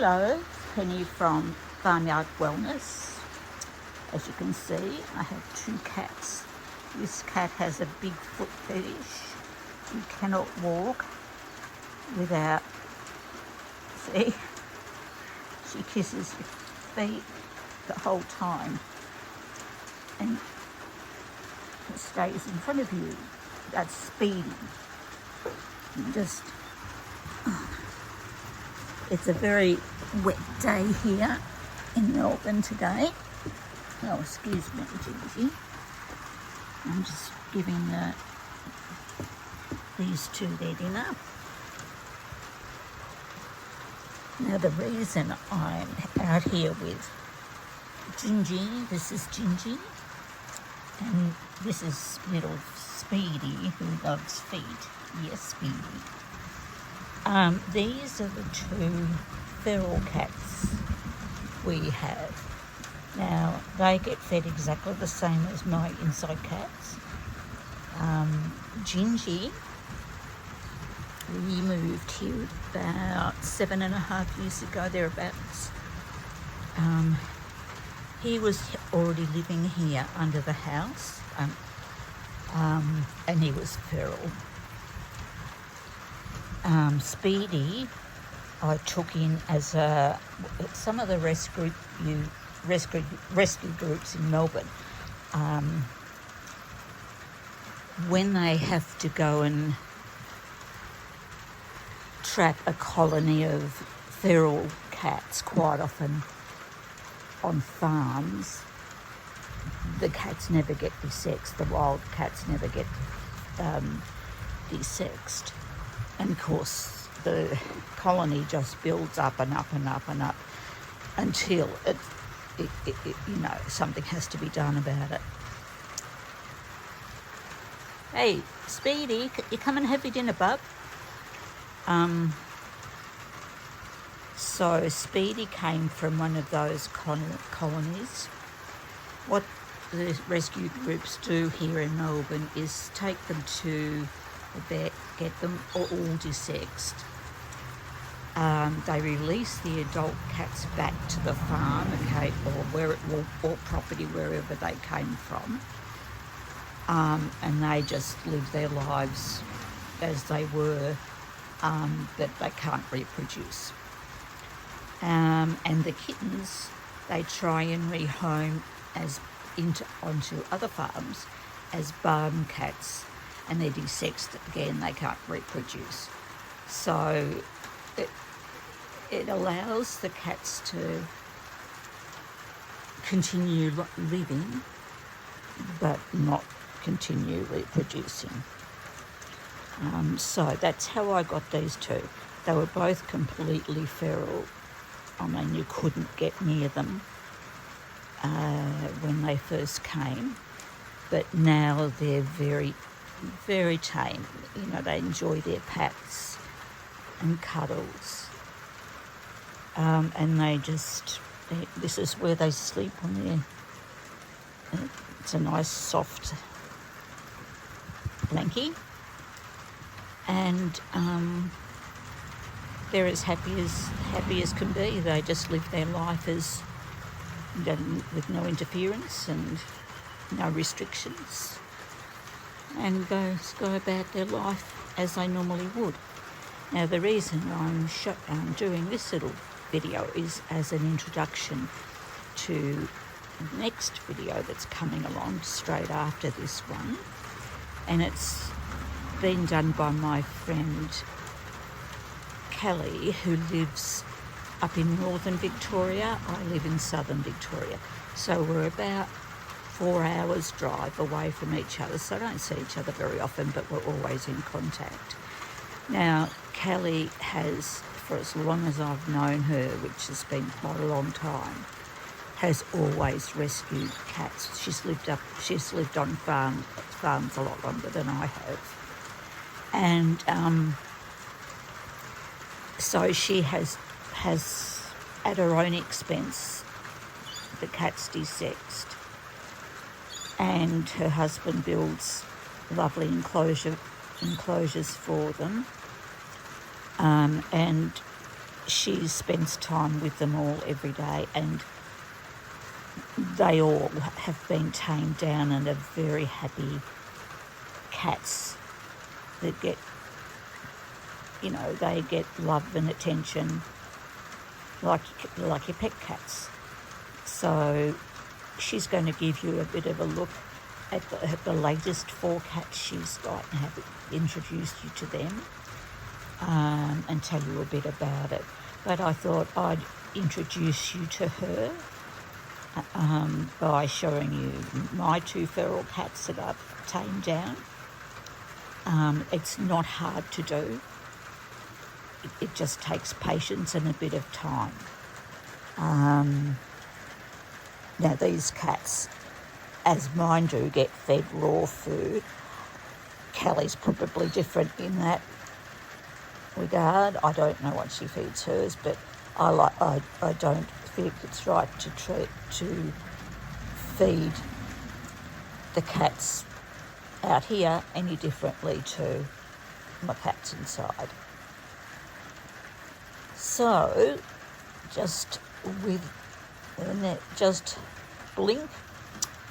Hello, Penny from Farmyard Wellness. As you can see, I have two cats. This cat has a big foot fetish. You cannot walk without, see, she kisses your feet the whole time and stays in front of you. That's Speedy. It's a very wet day here in Melbourne today. Oh, excuse me, Gingy. I'm just giving these two their dinner. Now, the reason I'm out here with Gingy, this is Gingy, and this is little Speedy, who loves feet. Yes, Speedy. These are the two feral cats we have. Now, they get fed exactly the same as my inside cats. Gingy, we moved here about 7.5 years ago, thereabouts. He was already living here under the house, and he was feral. Speedy, I took in as some of the rescue groups in Melbourne. When they have to go and trap a colony of feral cats, quite often on farms, the cats never get desexed. The wild cats never get desexed. And of course, the colony just builds up and up and up and up until it something has to be done about it. Hey, Speedy, you come and have your dinner, bub? So Speedy came from one of those colonies. What the rescue groups do here in Melbourne is take them to the vet, get them all desexed. They release the adult cats back to the farm, okay, or property wherever they came from, and they just live their lives as they were, but they can't reproduce. And the kittens, they try and rehome onto other farms as barn cats, and they're desexed again. They can't reproduce. So it allows the cats to continue living, but not continue reproducing. So that's how I got these two. They were both completely feral. I mean, you couldn't get near them when they first came, but now they're very, very tame. You know, they enjoy their pats and cuddles. And this is where they sleep on their, it's a nice soft blankie. And they're as happy as can be. They just live their life with no interference and no restrictions, and go about their life as they normally would. Now, the reason I'm doing this little video is as an introduction to the next video that's coming along straight after this one, and it's been done by my friend Kelly, who lives up in northern Victoria. I live in southern Victoria, so we're about 4 hours drive away from each other, so I don't see each other very often, but we're always in contact. Now, Kelly has, for as long as I've known her, which has been quite a long time, has always rescued cats. She's lived on farms a lot longer than I have. And so she has at her own expense the cats desexed, and her husband builds lovely enclosures for them, and she spends time with them all every day, and they all have been tamed down and are very happy cats that get, they get love and attention like your pet cats. So she's going to give you a bit of a look at the latest 4 cats she's got and have introduced you to them, and tell you a bit about it. But I thought I'd introduce you to her by showing you my 2 feral cats that I've tamed down. It's not hard to do. It just takes patience and a bit of time. Now these cats, as mine do, get fed raw food. Callie's probably different in that regard. I don't know what she feeds hers, but I don't think it's right to feed the cats out here any differently to my cats inside. So just blink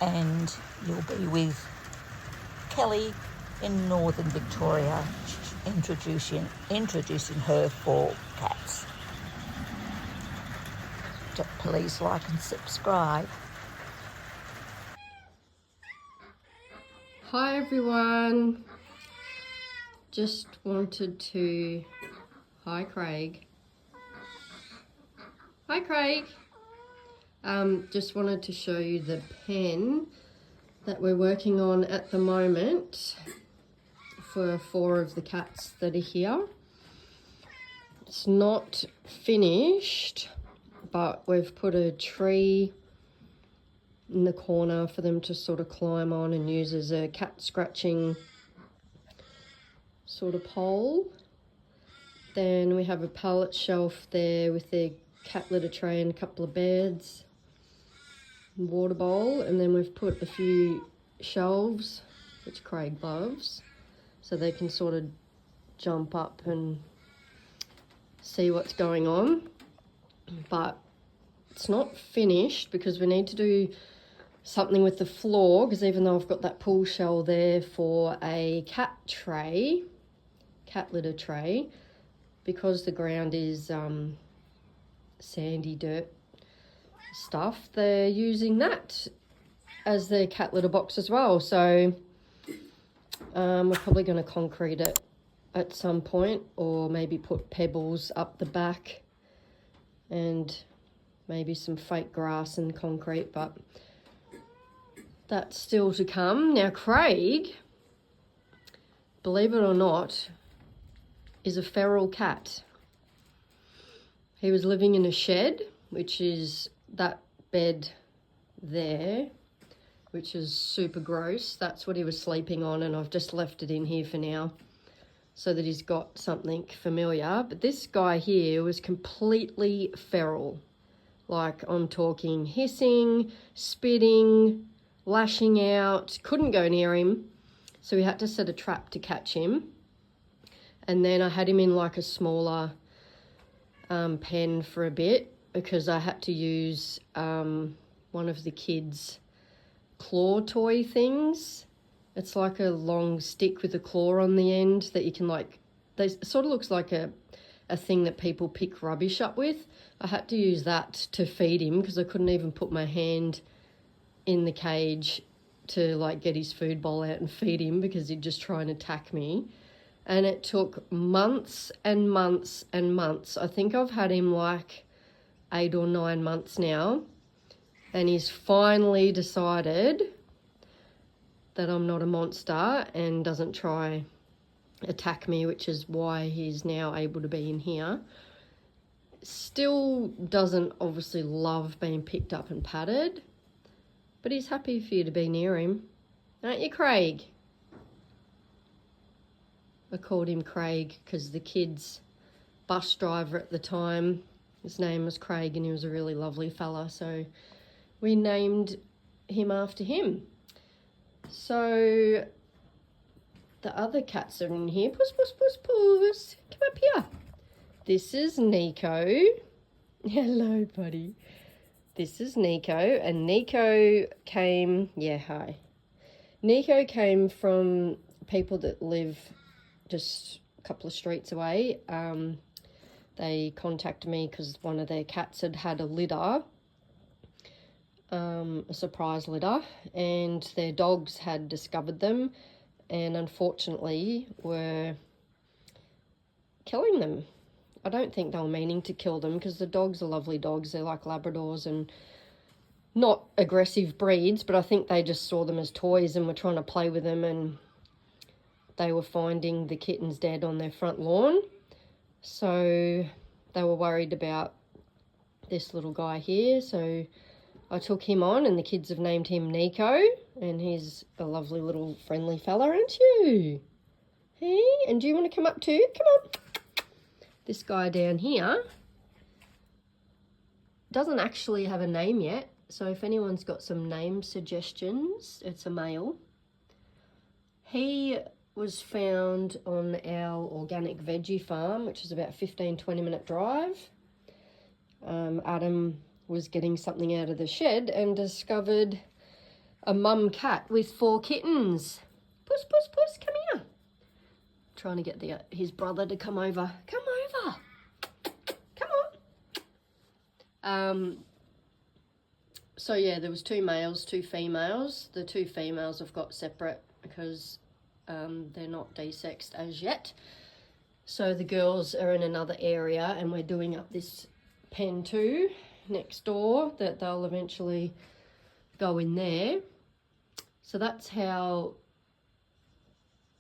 and you'll be with Kelly in northern Victoria, introducing her 4 cats. Please like and subscribe. Hi everyone. Just wanted to... Hi Craig. Hi Craig. Just wanted to show you the pen that we're working on at the moment for 4 of the cats that are here. It's not finished, but we've put a tree in the corner for them to sort of climb on and use as a cat scratching sort of pole. Then we have a pallet shelf there with their cat litter tray and a couple of beds, water bowl, and then we've put a few shelves, which Craig loves, so they can sort of jump up and see what's going on. But it's not finished because we need to do something with the floor, because even though I've got that pool shell there for a cat litter tray, because the ground is sandy dirt stuff, they're using that as their cat litter box as well. So we're probably going to concrete it at some point, or maybe put pebbles up the back and maybe some fake grass and concrete, but that's still to come. Now Craig, believe it or not, is a feral cat. He was living in a shed, which is that bed there, which is super gross. That's what he was sleeping on, and I've just left it in here for now so that he's got something familiar. But this guy here was completely feral. Like, I'm talking hissing, spitting, lashing out, couldn't go near him. So we had to set a trap to catch him. And then I had him in like a smaller pen for a bit, because I had to use one of the kids' claw toy things. It's like a long stick with a claw on the end that you can it sort of looks like a thing that people pick rubbish up with. I had to use that to feed him because I couldn't even put my hand in the cage to get his food bowl out and feed him, because he'd just try and attack me. And it took months and months and months. I think I've had him 8 or 9 months now. And he's finally decided that I'm not a monster and doesn't try attack me, which is why he's now able to be in here. Still doesn't obviously love being picked up and patted, but he's happy for you to be near him. Aren't you, Craig? I called him Craig because the kid's bus driver at the time, his name was Craig, and he was a really lovely fella, so we named him after him. So the other cats are in here. Puss, puss, puss, puss. Come up here. This is Nico. Hello, buddy. This is Nico, and Nico came, hi. Nico came from people that live just a couple of streets away. They contacted me because one of their cats had a litter, a surprise litter, and their dogs had discovered them and unfortunately were killing them. I don't think they were meaning to kill them because the dogs are lovely dogs. They're like Labradors and not aggressive breeds, but I think they just saw them as toys and were trying to play with them, and they were finding the kittens dead on their front lawn. So they were worried about this little guy here. So I took him on, and the kids have named him Nico, and he's a lovely little friendly fella, aren't you? Hey, and do you want to come up too? Come on. This guy down here doesn't actually have a name yet, so if anyone's got some name suggestions, it's a male. He was found on our organic veggie farm, which is about a 15-20 minute drive. Adam was getting something out of the shed and discovered a mum cat with 4 kittens. Puss, puss, puss, come here. Trying to get his brother to come over. Come over. Come on. So yeah, there was 2 males, 2 females. The 2 females I've got separate because they're not desexed as yet. So the girls are in another area, and we're doing up this pen too next door that they'll eventually go in there. So that's how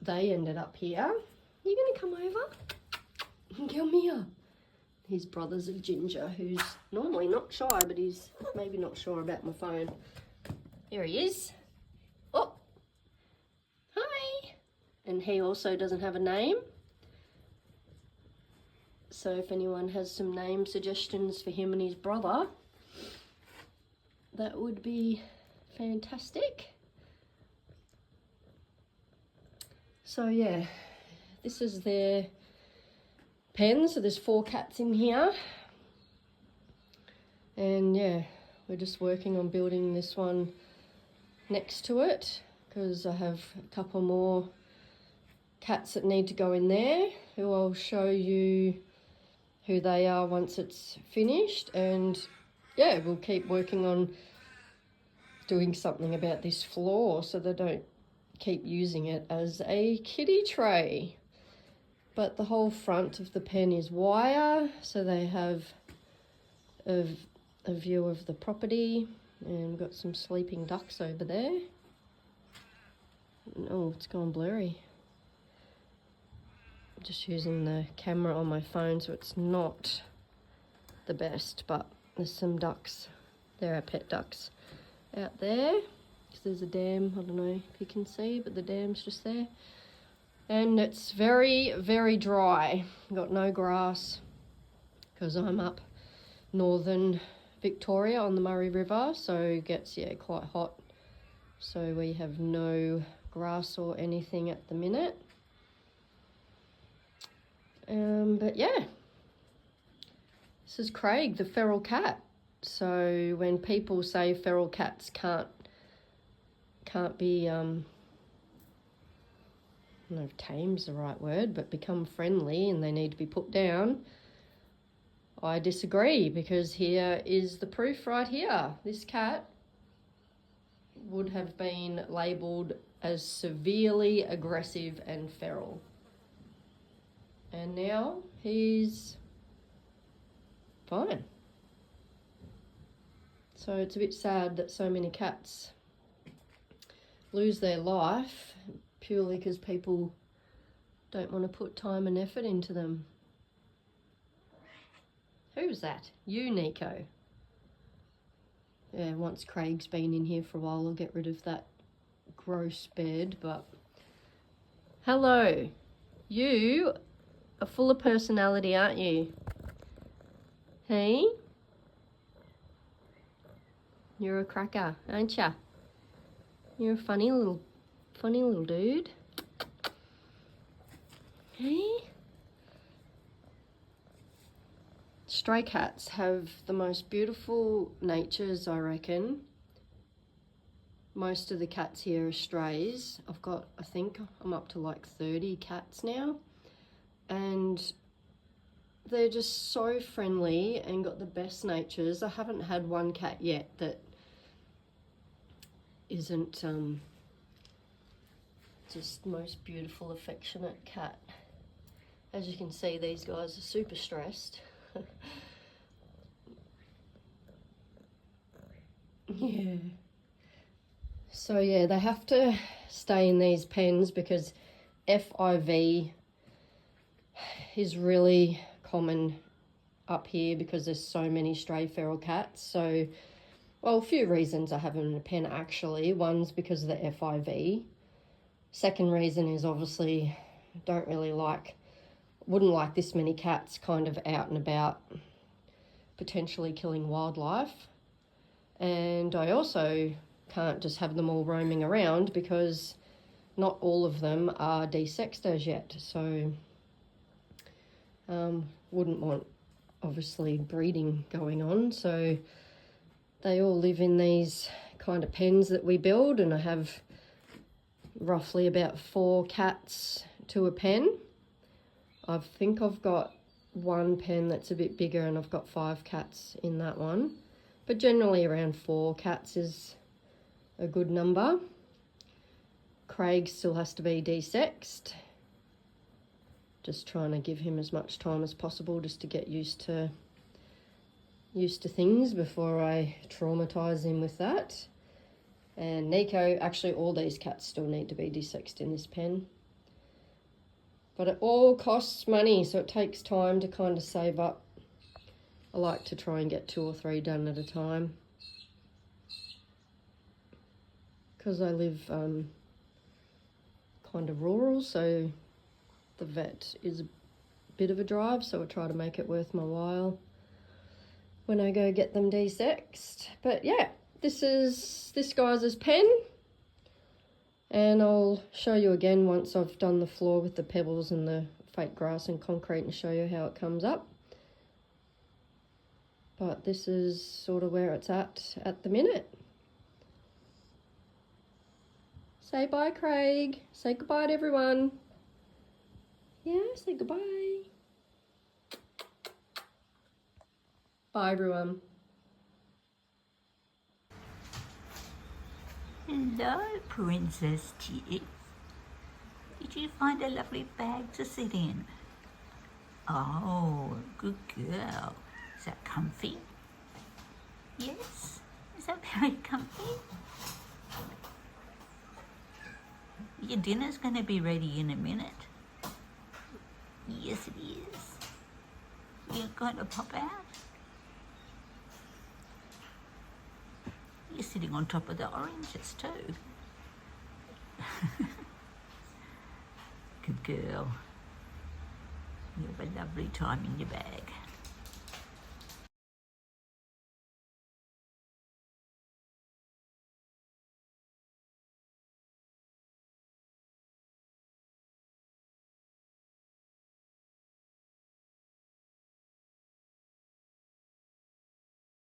they ended up here. You gonna come over? Come here. His brother's a Ginger, who's normally not shy, but he's maybe not sure about my phone. Here he is. Oh, hi. And he also doesn't have a name. So if anyone has some name suggestions for him and his brother, that would be fantastic. So yeah, this is their pen. So there's 4 cats in here. And yeah, we're just working on building this one next to it because I have a couple more cats that need to go in there, who I'll show you who they are once it's finished. And yeah, we'll keep working on doing something about this floor so they don't keep using it as a kitty tray. But the whole front of the pen is wire, so they have a view of the property. And we've got some sleeping ducks over there. Oh, it's gone blurry. I'm just using the camera on my phone, so it's not the best, but there's some ducks. They're our pet ducks out there. There's a dam, I don't know if you can see, but the dam's just there. And it's very, very dry. Got no grass because I'm up northern Victoria on the Murray River, so it gets, quite hot. So we have no grass or anything at the minute. But yeah, this is Craig, the feral cat. So when people say feral cats can't be, I don't know if tame's the right word, but become friendly and they need to be put down, I disagree, because here is the proof right here. This cat would have been labelled as severely aggressive and feral. And now he's fine. So it's a bit sad that so many cats lose their life purely because people don't want to put time and effort into them. Who's that? You, Nico. Yeah, once Craig's been in here for a while, I'll get rid of that gross bed, but... Hello. You are full of personality, aren't you? Hey? You're a cracker, aren't ya? You're a funny little dude. Hey? stray cats have the most beautiful natures, I reckon. Most of the cats here are strays. I think I'm up to like 30 cats now. And they're just so friendly and got the best natures. I haven't had one cat yet that isn't just the most beautiful, affectionate cat. As you can see, these guys are super stressed. Yeah. So yeah, they have to stay in these pens because FIV is really common up here because there's so many stray feral cats. So, well, a few reasons I have them in a pen actually. One's because of the FIV. Second reason is obviously wouldn't like this many cats kind of out and about, potentially killing wildlife. And I also can't just have them all roaming around because not all of them are desexed as yet. So wouldn't want obviously breeding going on. So they all live in these kind of pens that we build, and I have roughly about 4 cats to a pen. I think I've got one pen that's a bit bigger and I've got 5 cats in that one. But generally around 4 cats is a good number. Craig still has to be desexed. Just trying to give him as much time as possible just to get used to things before I traumatize him with that. And Nico, actually all these cats still need to be desexed in this pen. But it all costs money, so it takes time to kind of save up. I like to try and get 2 or 3 done at a time. Because I live kind of rural, so the vet is a bit of a drive, so I try to make it worth my while when I go get them desexed. But yeah, this guy's pen, and I'll show you again once I've done the floor with the pebbles and the fake grass and concrete and show you how it comes up. But this is sort of where it's at the minute. Say bye, Craig. Say goodbye to everyone. Yeah, say goodbye. Bye, everyone. Hello, Princess Chick. Did you find a lovely bag to sit in? Oh, good girl. Is that comfy? Yes? Is that very comfy? Your dinner's going to be ready in a minute. Yes, it is. You're going to pop out? You're sitting on top of the oranges too. Good girl. You have a lovely time in your bag.